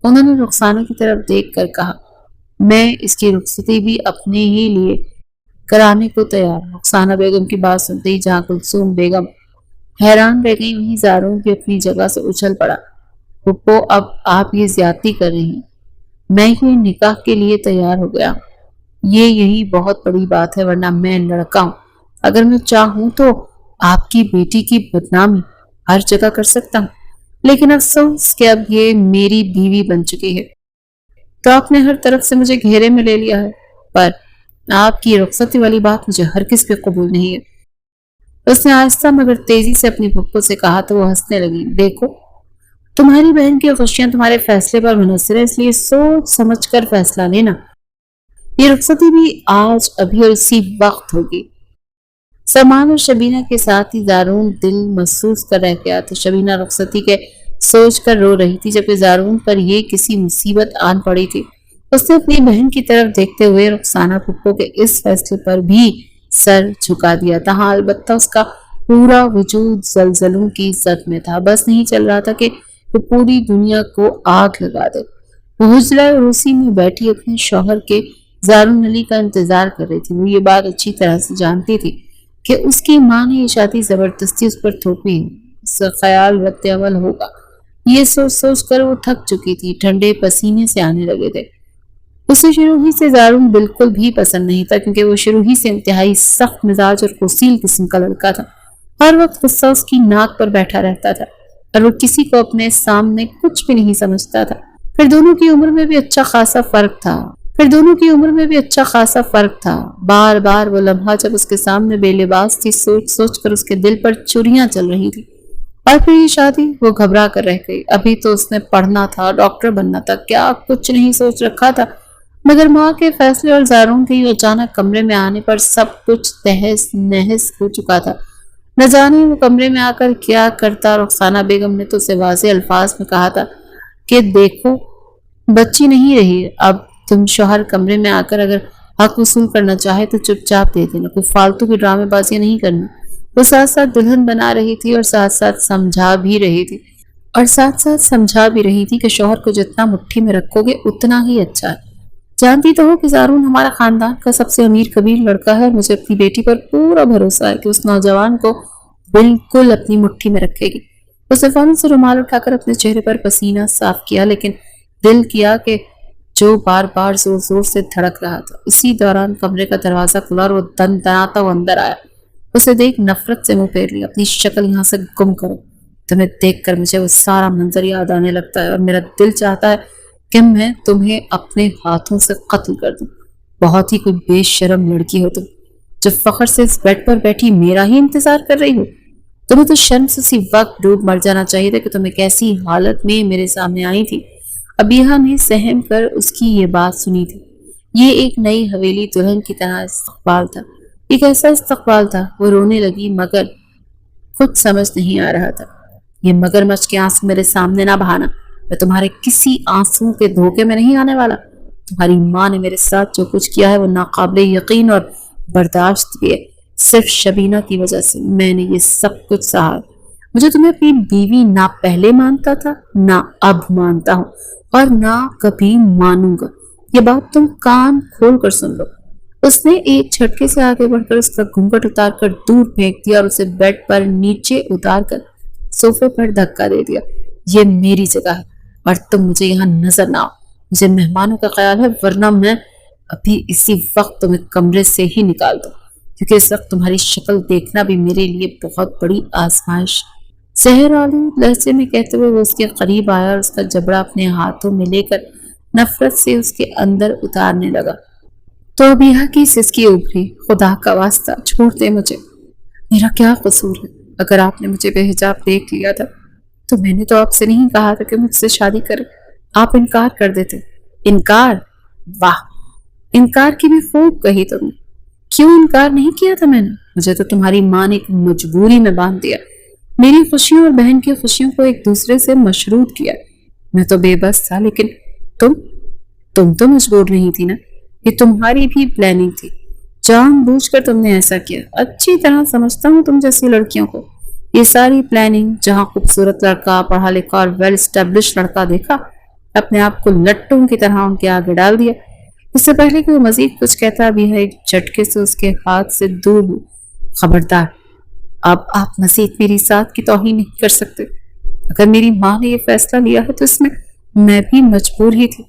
انہوں نے رخسانہ کی طرف دیکھ کر کہا، میں اس کی رخصتی بھی اپنے ہی لیے کرانے کو تیار ہوں۔ رخسانہ بیگم کی بات سنتے ہی جہاں کلثوم بیگم حیران رہ گئی وہیں زارون بھی اپنی جگہ سے اچھل پڑا۔ پھپھو اب آپ یہ زیادتی کر رہی ہیں، میں یہ نکاح کے لیے تیار ہو گیا ہوں۔ یہ یہی بہت بڑی بات ہے، ورنہ میں لڑکا ہوں، اگر میں چاہوں تو آپ کی بیٹی کی بدنامی ہر جگہ کر سکتا ہوں، لیکن افسوس کہ اب یہ میری بیوی بن چکی ہے، تو آپ نے ہر طرف سے مجھے گھیرے میں لے لیا ہے۔ پر آپ کی رخصتی والی بات مجھے ہرگز بھی قبول نہیں ہے۔ اس نے آہستہ مگر تیزی سے اپنی پھپھو سے کہا تو وہ ہنسنے لگی۔ دیکھو، تمہاری بہن کی خوشیاں تمہارے فیصلے پر منحصر ہے، اس لیے سوچ سمجھ کر فیصلہ لینا۔ یہ رخصتی بھی آج ابھی اور اسی وقت ہوگی۔ سلمان اور شبینہ کے ساتھ ہی زارون دل محسوس کر رہ گیا تو شبینہ رخصتی کے سوچ کر رو رہی تھی، جبکہ زارون پر یہ کسی مصیبت آن پڑی تھی۔ اس نے اپنی بہن کی طرف دیکھتے ہوئے رخسانہ پھپھو کے اس فیصلے پر بھی سر جھکا دیا تھا۔ ہاں، البتہ اس کا پورا وجود زلزلوں کی زد میں تھا، بس نہیں چل رہا تھا کہ وہ پوری دنیا کو آگ لگا دے۔ وہ حجرہ روسی میں بیٹھی اپنے شوہر کے زارون علی کا انتظار کر رہی تھی۔ وہ یہ بات اچھی طرح سے جانتی تھی کہ اس کی ماں نے یہ شادی زبردستی اس پر تھوپی ہے، اس کا خیال رد عمل ہوگا۔ یہ سوچ سوچ کر وہ تھک چکی تھی، ٹھنڈے پسینے سے آنے لگے تھے۔ اسے شروع ہی سے زارون بالکل بھی پسند نہیں تھا، کیونکہ وہ شروع ہی سے انتہائی سخت مزاج اور غسیل قسم کا لڑکا تھا۔ ہر وقت غصہ اس کی ناک پر بیٹھا رہتا تھا اور وہ کسی کو اپنے سامنے کچھ بھی نہیں سمجھتا تھا۔ پھر دونوں کی عمر میں بھی اچھا خاصا فرق تھا۔ بار بار وہ لمحہ جب اس کے سامنے بے لباس تھی، سوچ سوچ کر اس کے دل پر چوریاں چل رہی تھی۔ اور پھر یہ شادی، وہ گھبرا کر رہ گئی۔ ابھی تو اس نے پڑھنا تھا، ڈاکٹر بننا تھا، کیا کچھ نہیں سوچ رکھا تھا۔ مگر ماں کے فیصلے اور زارون کے اچانک کمرے میں آنے پر سب کچھ تہس نہس ہو چکا تھا۔ نہ جانے وہ کمرے میں آ کر کیا کرتا۔ رخسانہ بیگم نے تو اسے واضح الفاظ میں کہا تھا کہ دیکھو، بچی نہیں رہی، اب تم شوہر کمرے میں آ کر اگر حق وصول کرنا چاہے تو چپ چاپ دے دینا، کوئی فالتو کی ڈرامے بازیاں نہیں کرنا۔ وہ ساتھ ساتھ دلہن بنا رہی تھی اور ساتھ ساتھ سمجھا بھی رہی تھی کہ شوہر کو جتنا مٹھی میں رکھو گے اتنا ہی اچھا ہے۔ جانتی تو ہو کہ زارون ہمارا خاندان کا سب سے امیر کبیر لڑکا ہے، اور مجھے اپنی بیٹی پر پورا بھروسہ ہے کہ اس نوجوان کو بالکل اپنی مٹھی میں رکھے گی۔ اس نے فوراً سے رومال اٹھا کر اپنے چہرے پر پسینہ صاف کیا، لیکن دل کیا کہ جو بار بار زور زور سے دھڑک رہا تھا۔ اسی دوران کمرے کا دروازہ کھلا اور وہ دناتا ہوا اندر آیا۔ اسے دیکھ نفرت سے منہ پھیر لیا۔ اپنی شکل یہاں سے گم کرو، تمہیں دیکھ کر مجھے وہ سارا منظر یاد آنے لگتا ہے اور میرا دل چاہتا ہے کہ میں تمہیں اپنے ہاتھوں سے قتل کر دوں۔ بہت ہی کوئی بے شرم لڑکی ہو تم، جو فخر سے اس بیڈ پر بیٹھی میرا ہی انتظار کر رہی ہو۔ تمہیں تو شرم سے اسی وقت ڈوب مر جانا چاہیے تھا کہ تمہیں کیسی حالت میں میرے سامنے آئی تھی۔ ابیہا نے سہم کر اس کی یہ بات سنی تھی۔ یہ ایک نئی حویلی دلہن کی طرح استقبال تھا، ایک ایسا استقبال تھا۔ وہ رونے لگی، مگر کچھ سمجھ نہیں آ رہا تھا۔ یہ مگرمچھ کے آنسو میرے سامنے نہ بہانا، میں تمہارے کسی آنسو کے دھوکے میں نہیں آنے والا۔ تمہاری ماں نے میرے ساتھ جو کچھ کیا ہے وہ ناقابل یقین اور برداشت بھی ہے۔ صرف شبینہ کی وجہ سے میں نے یہ سب کچھ سہا۔ مجھے تمہیں اپنی بیوی نہ پہلے مانتا تھا، نہ اب مانتا ہوں، اور نہ کبھی مانوں گا۔ یہ بات تم کان کھول کر سن لو۔ اس نے ایک جھٹکے سے آگے بڑھ کر اس کا گھونگھٹ اتار کر دور پھینک دیا اور اسے بیڈ پر نیچے اتار کر صوفے پر دھکا دے دیا۔ یہ میری جگہ ہے اور تم مجھے یہاں نظر نہ آؤ۔ مجھے مہمانوں کا خیال ہے، ورنہ میں ابھی اسی وقت تمہیں کمرے سے ہی نکال دوں، کیونکہ اس وقت تمہاری شکل دیکھنا بھی میرے لیے بہت بڑی آزمائش۔ زہر آلود لہجے میں کہتے ہوئے وہ اس کے قریب آیا اور اس کا جبڑا اپنے ہاتھوں میں لے کر نفرت سے اس کے اندر اتارنے لگا۔ تو ابیہا کی سسکی ابھری۔ خدا کا واسطہ چھوڑ دے مجھے، میرا کیا قصور ہے؟ اگر آپ نے مجھے بے حجاب دیکھ لیا تھا تو میں نے تو آپ سے نہیں کہا تھا کہ مجھ سے شادی کرے، آپ انکار کر دیتے۔ انکار؟ واہ، انکار کی بھی خوب کہی تم نے۔ کیوں انکار نہیں کیا تھا میں نے؟ مجھے تو تمہاری ماں نے ایک مجبوری میں باندھ دیا، میری خوشیوں اور بہن کی خوشیوں کو ایک دوسرے سے مشروط کیا۔ میں تو بے بس تھا، لیکن تم تو مجبور نہیں تھی نا، یہ تمہاری بھی پلاننگ تھی، جان بوجھ کر تم نے ایسا کیا۔ اچھی طرح سمجھتا ہوں تم جیسی لڑکیوں کو۔ یہ ساری پلاننگ، جہاں خوبصورت لڑکا، پڑھا لکھا اور ویل اسٹیبلش لڑکا دیکھا، اپنے آپ کو لٹوں کی طرح ان کے آگے ڈال دیا۔ اس سے پہلے کہ وہ مزید کچھ کہتا بھی ہے، ایک جھٹکے سے اس کے ہاتھ سے دور ہوئی۔ خبردار، اب آپ مزید میری ذات کی توہین نہیں کر سکتے۔ اگر میری ماں نے یہ فیصلہ لیا ہے تو اس میں میں بھی مجبور ہی تھی۔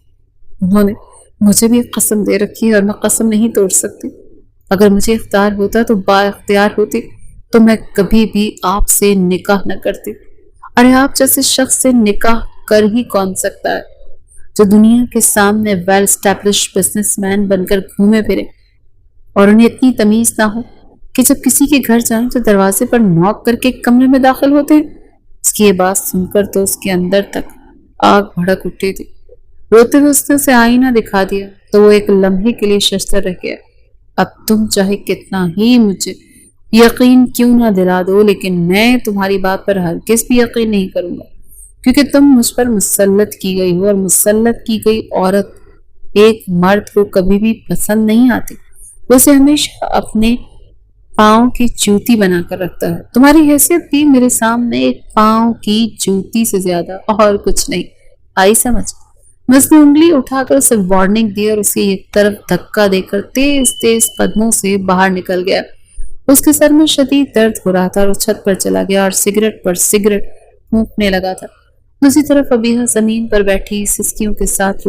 انہوں نے مجھے بھی ایک قسم دے رکھی ہے اور میں قسم نہیں توڑ سکتی۔ اگر مجھے اختیار ہوتا تو با اختیار ہوتی تو میں کبھی بھی آپ سے نکاح نہ کرتی۔ ارے آپ جیسے شخص سے نکاح کر ہی کون سکتا ہے جو دنیا کے سامنے ویل اسٹیبلش بزنس مین بن کر گھومے پھرے اور انہیں اتنی تمیز نہ ہو کہ جب کسی کے گھر جائیں تو دروازے پر نوک کر کے کمرے میں داخل ہوتے ہیں۔ اس کی یہ بات سن کر تو اس کے اندر تک آگ بھڑک اٹھی تھی۔ روتے ہوئے اس نے اسے آئینہ دکھا دیا تو وہ ایک لمحے کے لیے ششدر رہ گیا۔ اب تم چاہے کتنا ہی مجھے یقین کیوں نہ دلا دو لیکن میں تمہاری بات پر ہرگز بھی یقین نہیں کروں گا، کیونکہ تم مجھ پر مسلط کی گئی ہو اور مسلط کی گئی عورت ایک مرد کو کبھی بھی پسند نہیں آتی، وہ اسے ہمیشہ اپنے پاؤں کی جوتی بنا کر رکھتا ہے۔ تمہاری حیثیت بھی میرے سامنے ایک پاؤں کی جوتی سے زیادہ اور کچھ نہیں، آئی سمجھ؟ میں اس نے انگلی اٹھا کر اسے وارننگ دی اور اسے ایک طرف دھکا دے کر تیز تیز قدموں سے باہر نکل گیا۔ اس کے سر میں شدید درد ہو رہا تھا اور وہ چھت پر چلا گیا اور سگریٹ پر سگریٹ پھونکنے لگا تھا۔ دوسری طرف ابیحہ زمین پر بیٹھی سسکیوں کے ساتھ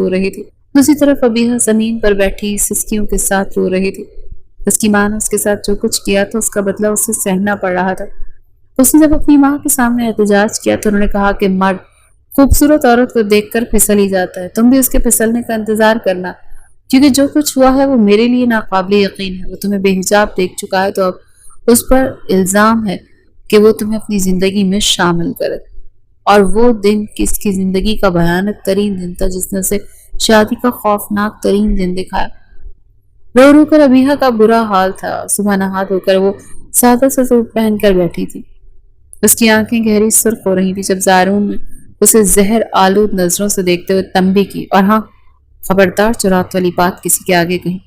رو رہی تھی۔ اس کی ماں نے اس کے ساتھ جو کچھ کیا تو اس کا بدلہ اسے سہنا پڑ رہا تھا۔ اس نے جب اپنی ماں کے سامنے احتجاج کیا تو انہوں نے کہا کہ مرد خوبصورت عورت کو دیکھ کر پھسل ہی جاتا ہے، تم بھی اس کے پھسلنے کا انتظار کرنا، کیونکہ جو کچھ ہوا ہے وہ میرے لیے ناقابل یقین ہے۔ وہ تمہیں بے حجاب دیکھ چکا ہے تو اب اس پر الزام ہے کہ وہ تمہیں اپنی زندگی میں شامل کرے، اور وہ دن کس کی زندگی کا بھیانک ترین دن تھا جس نے اسے شادی کا خوفناک ترین دن دکھایا۔ رو رو کر ابیحہ کا برا حال تھا۔ صبح نہا دھو کر وہ سادہ سا سوٹ پہن کر بیٹھی تھی۔ اس کی آنکھیں گہری سرخ ہو رہی تھی جب زائرون نے اسے زہر آلود نظروں سے دیکھتے ہوئے تنبیہ کی، اور ہاں، خبردار جرات والی بات کسی کے آگے کہیں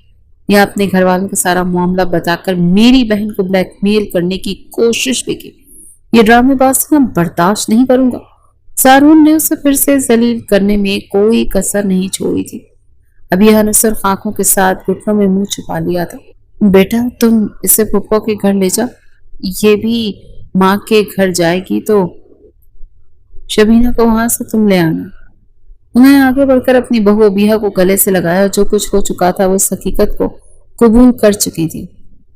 یا اپنے گھر والوں کا سارا معاملہ بتا کر میری بہن کو بلیک میل کرنے کی کوشش بھی کی۔ یہ ڈرامے باز میں برداشت نہیں کروں گا۔ زائرون نے اسے پھر سے ذلیل کرنے میں کوئی کسر نہیں چھوڑی تھی۔ ابیحہ نے سرخ آنکھوں کے ساتھ گھٹنوں میں منہ چھپا لیا تھا۔ بیٹا تم اسے پھپھو کے گھر لے جا، یہ بھی ماں کے گھر جائے گی تو شبینہ کو وہاں سے تم لے آنا۔ انہوں نے آگے بڑھ کر اپنی بہو ابیحہ کو گلے سے لگایا، جو کچھ ہو چکا تھا وہ اس حقیقت کو قبول کر چکی تھی۔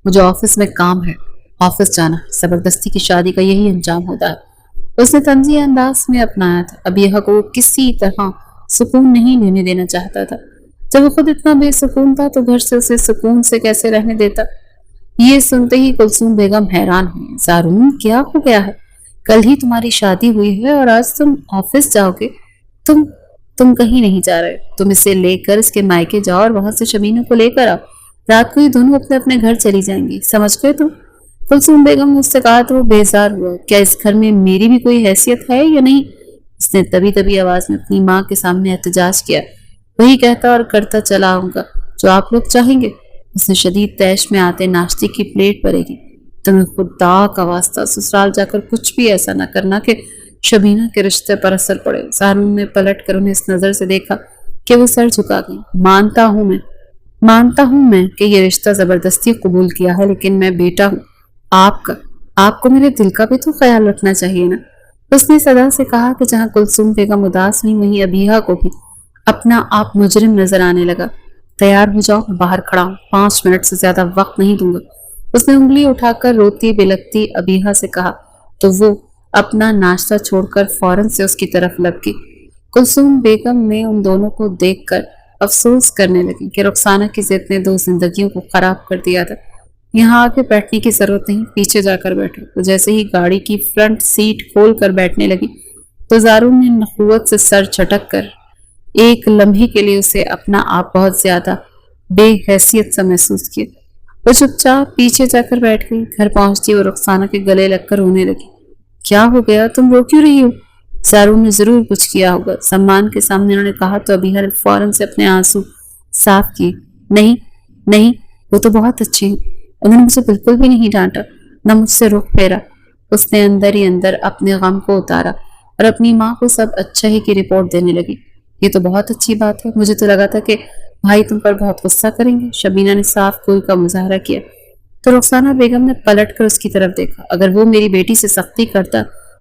مجھے آفس میں کام ہے، آفس جانا ہے، زبردستی کی شادی کا یہی انجام ہوتا ہے۔ اس نے طنزیہ انداز میں اپنایا تھا۔ ابیحہ کو کسی طرح سکون نہیں لینے دینا چاہتا تھا۔ جب وہ خود اتنا بے سکون تھا تو گھر سے اسے سکون سے کیسے رہنے دیتا؟ یہ سنتے ہی کلثوم بیگم حیران ہوئی۔ زائرون کیا ہو گیا ہے؟ کل ہی تمہاری شادی ہوئی ہے اور آج تم آفس جاؤ گے؟ تم کہیں نہیں جا رہے، تم اسے لے کر اس کے مائکے جاؤ اور وہاں سے شبینہ کو لے کر آؤ، رات کو یہ دونوں اپنے اپنے گھر چلی جائیں گی، سمجھ گئے تم؟ کلثوم بیگم نے اس سے کہا تو وہ بیزار ہوا۔ کیا اس گھر میں میری بھی کوئی حیثیت ہے یا نہیں؟ اس نے تبھی آواز میں اپنی ماں کے سامنے احتجاج کیا۔ وہی کہتا اور کرتا چلا آؤں گا جو آپ لوگ چاہیں گے۔ اس نے شدید تیش میں آتے ناشتے کی پلیٹ بھرے گی۔ تمہیں خدا کا واسطہ سسرال جا کر کچھ بھی ایسا نہ کرنا کہ شبینہ کے رشتے پر اثر پڑے۔ زائرون نے پلٹ کر انہیں اس نظر سے دیکھا کہ وہ سر جھکا گئی۔ مانتا ہوں میں کہ یہ رشتہ زبردستی قبول کیا ہے، لیکن میں بیٹا ہوں آپ کا، آپ کو میرے دل کا بھی تو خیال رکھنا چاہیے نا۔ اس نے صدا سے کہا کہ جہاں کلثوم بیگم اداس ہوئی وہیں ابیحہ کو بھی اپنا آپ مجرم نظر آنے لگا۔ تیار ہو جاؤ، میں باہر کھڑا ہوں، 5 منٹ سے زیادہ وقت نہیں دوں گا۔ اس نے انگلی اٹھا کر روتی بلکتی ابیحہ سے کہا تو وہ اپنا ناشتہ چھوڑ کر فوراً سے اس کی طرف لگ گئی۔ کلثوم بیگم نے ان دونوں کو دیکھ کر افسوس کرنے لگی کہ رخسانہ کی ضد نے 2 زندگیوں کو خراب کر دیا تھا۔ یہاں آگے بیٹھنے کی ضرورت نہیں، پیچھے جا کر بیٹھو۔ تو جیسے ہی گاڑی کی فرنٹ سیٹ کھول کر بیٹھنے لگی تو زائرون نے نخوت سے سر چھٹک کر ایک لمحے کے لیے اسے اپنا آپ بہت زیادہ بے حیثیت سا محسوس کیا۔ وہ چپ چاپ پیچھے جا کر بیٹھ گئی۔ گھر پہنچتی وہ رخسانہ کے گلے لگ کر رونے لگی۔ کیا ہو گیا؟ تم رو کیوں رہی ہو؟ زائرون نے ضرور کچھ کیا ہوگا، سمان کے سامنے انہوں نے کہا تو ابیحہ نے فوراً سے اپنے آنسو صاف کیے۔ نہیں، وہ تو بہت اچھی ہیں، انہوں نے مجھے بالکل بھی نہیں ڈانٹا، نہ مجھ سے رخ پھیرا۔ اس نے اندر ہی اندر اپنے غم کو اتارا اور اپنی ماں کو سب اچھا ہی کی رپورٹ دینے لگی۔ یہ تو بہت اچھی بات ہے، مجھے تو لگا تھا کہ بھائی تم پر بہت غصہ کریں گے۔ شبینہ نے صاف کوئی کا مظاہرہ کیا تو رخسانہ بیگم نے پلٹ کر اس کی طرف دیکھا۔ اگر وہ میری بیٹی سے سختی کرتا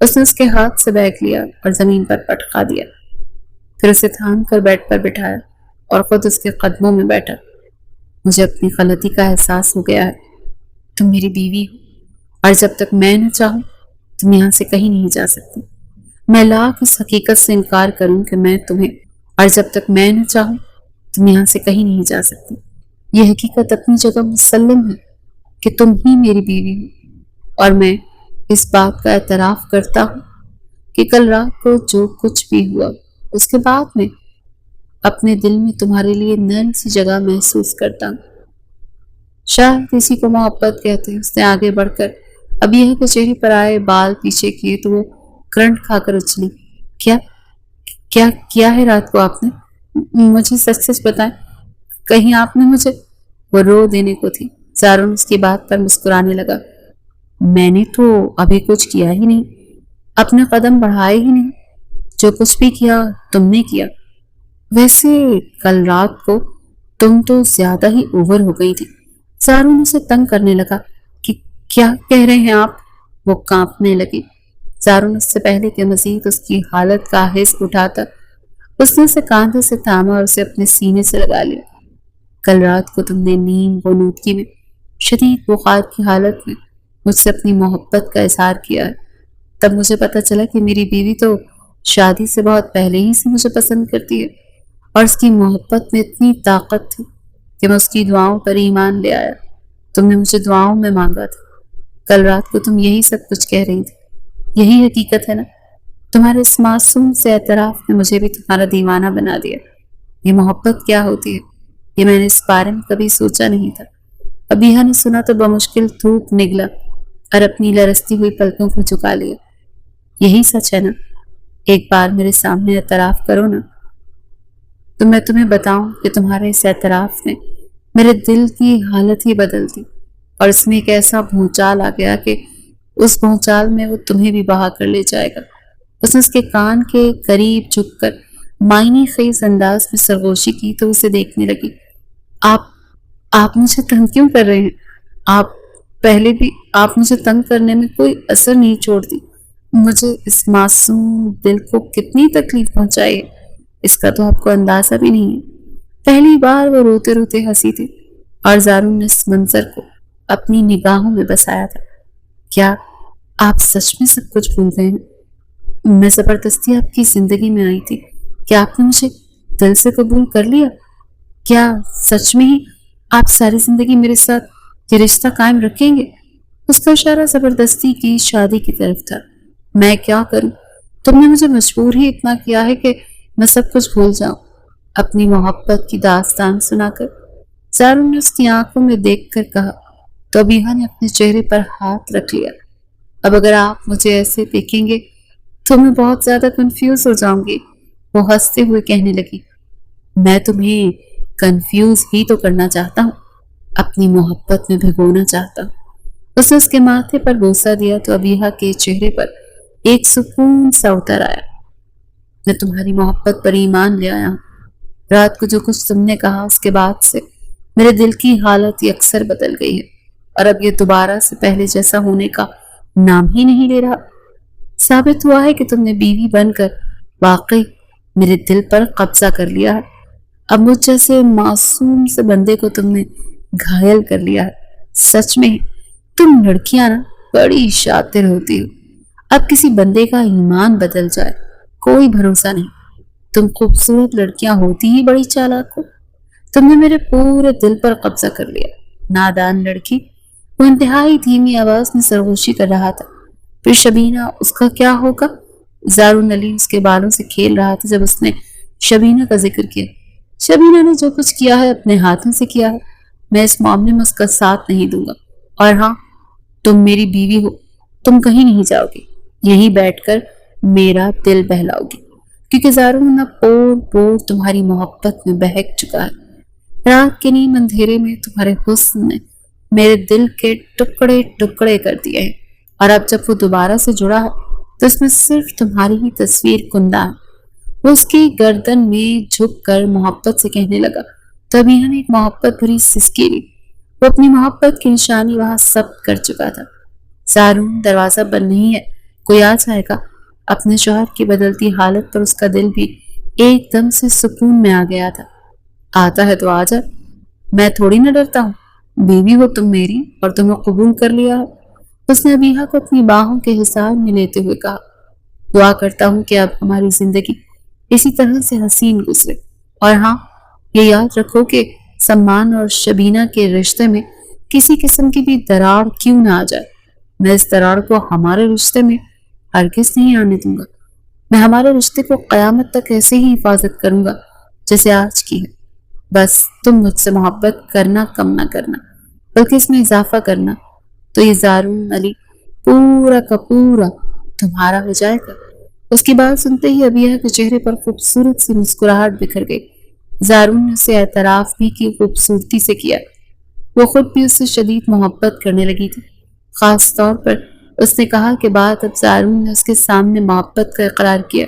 اس نے اس کے ہاتھ سے بیگ لیا اور زمین پر پٹکا دیا، پھر اسے تھام کر بیڈ پر بٹھایا اور خود اس کے قدموں میں بیٹھا۔ مجھے اپنی غلطی کا احساس ہو گیا ہے۔ تم میری بیوی ہو اور جب تک میں نہ چاہوں تم یہاں سے کہیں نہیں جا سکتی۔ میں لاکھ اس حقیقت سے انکار کروں کہ میں تمہیں، اور جب تک میں نہ چاہوں تم یہاں سے کہیں نہیں جا سکتی۔ یہ حقیقت اپنی جگہ مسلم ہے کہ تم ہی میری بیوی ہو، اور میں اس بات کا اعتراف کرتا ہوں کہ کل رات کو جو کچھ بھی ہوا اس کے بعد میں اپنے دل میں تمہارے لیے نرم سی جگہ محسوس کرتا ہوں۔ شاید اسی کو محبت کہتے ہیں۔ اس نے آگے بڑھ کر ابیہ کے چہرے پر آئے بال پیچھے کیے تو وہ کرنٹ کھا کر اچھلی۔ کیا کیا کیا ہے رات کو آپ نے؟ مجھے سچ سچ بتائیں، کہیں آپ نے مجھے… وہ رو دینے کو تھی۔ زارون اس کی بات پر مسکرانے لگا۔ میں نے تو ابھی کچھ کیا ہی نہیں، اپنے قدم بڑھائے ہی نہیں، جو کچھ بھی کیا تم نے کیا۔ ویسے کل رات کو تم تو زیادہ ہی اوور ہو گئی تھی۔ زارون اسے تنگ کرنے لگا کہ کیا کہہ رہے ہیں آپ؟ وہ کانپنے لگی۔ زارون اس سے پہلے کہ مزید اس کی حالت کا حس اٹھاتا، اس نے اسے کاندھے سے تھاما اور اسے اپنے سینے سے لگا لیا۔ کل رات کو تم نے نیند و نودگی میں، شدید بخار کی حالت میں مجھ سے اپنی محبت کا اظہار کیا ہے۔ تب مجھے پتا چلا کہ میری بیوی تو شادی سے بہت پہلے ہی سے مجھے پسند کرتی ہے، اور اس کی محبت میں اتنی طاقت تھی کہ میں اس کی دعاؤں پر ایمان لے آیا۔ تم نے مجھے دعاؤں میں مانگا تھا۔ کل رات کو تم یہی سب کچھ کہہ رہی تھی۔ یہی حقیقت ہے نا؟ تمہارے اس معصوم سے اعتراف نے مجھے بھی تمہارا دیوانہ بنا دیا۔ یہ محبت کیا ہوتی ہے یہ میں نے اس بارے میں کبھی سوچا نہیں تھا۔ ابیہ نے سنا تو بمشکل تھوک نگلا اور اپنی لرزتی ہوئی پلکوں کو جھکا لیا۔ یہی سچ ہے نا؟ ایک بار میرے سامنے اعتراف کرو نا، تو میں تمہیں بتاؤں کہ تمہارے اس اعتراف نے میرے دل کی حالت ہی بدل دی، اور اس میں ایک ایسا بھونچال آ گیا کہ اس بھونچال میں وہ تمہیں بھی بہا کر لے جائے گا۔ اس نے اس کے کان کے قریب جھک کر معنی خیز انداز میں سرگوشی کی تو اسے دیکھنے لگی۔ آپ مجھے تنگ کیوں کر رہے ہیں؟ آپ پہلے بھی آپ مجھے تنگ کرنے میں کوئی اثر نہیں چھوڑتی۔ مجھے اس معصوم دل کو کتنی تکلیف پہنچائی ہے اس کا تو آپ کو اندازہ بھی نہیں ہے۔ پہلی بار وہ روتے روتے ہنسی تھی، اور زارون نے اس منظر کو اپنی نگاہوں میں بسایا تھا۔ کیا آپ سچ میں سب کچھ بھول گئے ہیں؟ میں زبردستی آپ کی زندگی میں آئی تھی، کیا آپ نے مجھے دل سے قبول کر لیا؟ کیا سچ میں ہی آپ ساری زندگی میرے ساتھ یہ رشتہ قائم رکھیں گے؟ اس کا اشارہ زبردستی کی شادی کی طرف تھا۔ میں کیا کروں؟ تم نے مجھے مجبور ہی اتنا کیا ہے کہ میں سب کچھ بھول جاؤں۔ اپنی محبت کی داستان سنا کر زارون نے اس کی آنکھوں میں دیکھ کر کہا تو ابیہ نے اپنے چہرے پر ہاتھ رکھ لیا۔ اب اگر آپ مجھے ایسے دیکھیں گے تو میں بہت زیادہ کنفیوز ہو جاؤں گی۔ وہ ہنستے ہوئے کہنے لگی، میں تمہیں کنفیوز ہی تو کرنا چاہتا ہوں، اپنی محبت میں بھگونا چاہتا ہوں۔ اس نے اس کے ماتھے پر بوسہ دیا تو ابیہ کے چہرے پر ایک سکون سا اتر آیا۔ میں تمہاری محبت پر ایمان لے آیا ہوں۔ رات کو جو کچھ تم نے کہا اس کے بعد سے میرے دل کی حالت اکثر بدل گئی ہے، اور اب یہ دوبارہ سے پہلے جیسا ہونے کا نام ہی نہیں لے رہا۔ ثابت ہوا ہے کہ تم نے بیوی بن کر واقعی میرے دل پر قبضہ کر لیا ہے۔ اب مجھ جیسے معصوم سے بندے کو تم نے گھائل کر لیا ہے۔ سچ میں تم لڑکیاں نا بڑی شاطر ہوتی ہو۔ اب کسی بندے کا ایمان بدل جائے کوئی بھروسہ نہیں۔ تم خوبصورت لڑکیاں ہوتی ہی بڑی چالاک ہو۔ تم نے میرے پورے دل پر قبضہ کر لیا، نادان لڑکی۔ وہ انتہائی دھیمی آواز میں سرگوشی کر رہا تھا۔ پھر شبینہ، اس کا کیا ہوگا؟ زارون علی اس کے بالوں سے کھیل رہا تھا جب اس نے شبینہ کا ذکر کیا۔ شبینہ نے جو کچھ کیا ہے اپنے ہاتھوں سے کیا ہے، میں اس معاملے میں اس کا ساتھ نہیں دوں گا۔ اور ہاں، تم میری بیوی ہو، تم کہیں نہیں جاؤ گی، یہیں بیٹھ کر میرا دل بہلاؤ گی، کیونکہ زارون اب پور پور تمہاری محبت میں بہک چکا ہے۔ رات کے نیم اندھیرے میں تمہارے حسن نے میرے دل کے ٹکڑے ٹکڑے کر دیے ہیں، اور اب جب وہ دوبارہ سے جڑا ہے تو اس میں صرف تمہاری ہی تصویر کندہ ہے۔ وہ اس کی گردن میں جھک کر محبت سے کہنے لگا تو ابیہ نے ایک محبت بھری سسکی لی۔ وہ اپنی محبت کی نشانی وہاں ثبت کر چکا تھا۔ زارون، دروازہ بند نہیں ہے، کوئی آ جائے گا۔ اپنے شوہر کی بدلتی حالت پر اس کا دل بھی ایک دم سے سکون میں آ گیا تھا۔ آتا ہے تو آ جا، میں تھوڑی نہ ڈرتا ہوں، بیوی ہو تم میری اور تمہیں قبول کر لیا ہو۔ اس نے ابیحہ کو اپنی باہوں کے حصار میں لیتے ہوئے کہا، دعا کرتا ہوں کہ اب ہماری زندگی اسی طرح سے حسین گزرے، اور ہاں یہ یاد رکھو کہ سمان اور شبینہ کے رشتے میں کسی قسم کی بھی دراڑ کیوں نہ آ جائے۔ میں اس دراڑ کو ہمارے رشتے میں ہرگز نہیں آنے دوں گا۔ میں ہمارے رشتے کو قیامت تک ایسے ہی حفاظت کروں گا جیسے آج کی ہے۔ بس تم مجھ سے محبت کرنا کم نہ کرنا، بلکہ اس میں اضافہ کرنا، تو یہ زارون علی پورا کا پورا تمہارا ہو جائے گا۔ اس کی بات سنتے ہی ابیحہ کے چہرے پر خوبصورت سی مسکراہٹ بکھر گئی۔ زارون نے اسے اعتراف بھی کی خوبصورتی سے کیا۔ وہ خود بھی اس سے شدید محبت کرنے لگی تھی۔ خاص طور پر اس نے کہا کہ بات اب زارون نے اس کے سامنے محبت کا اقرار کیا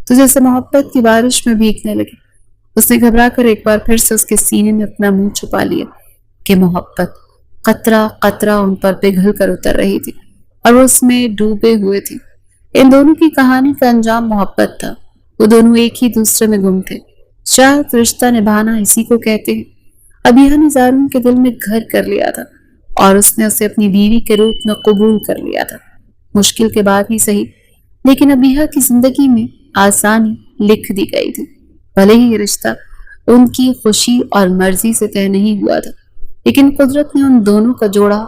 تو جیسے محبت کی بارش میں بھیگنے لگی۔ اس نے گھبرا کر ایک بار پھر سے اس کے سینے میں اپنا منہ چھپا لیا کہ محبت قطرہ قطرہ ان پر پگھل کر اتر رہی تھی اور وہ اس میں ڈوبے ہوئے تھے۔ ان دونوں کی کہانی کا انجام محبت تھا۔ وہ دونوں ایک ہی دوسرے میں گم تھے۔ شاید رشتہ نبھانا اسی کو کہتے ہیں۔ ابیحہ نے زارون کے دل میں گھر کر لیا تھا اور اس نے اسے اپنی بیوی کے روپ میں قبول کر لیا تھا۔ مشکل کے بعد ہی صحیح، لیکن ابیحہ کی زندگی میں آسانی لکھ دی گئی تھی۔ بھلے ہی یہ رشتہ ان کی خوشی اور مرضی سے طے نہیں ہوا تھا، لیکن قدرت نے ان دونوں کا جوڑا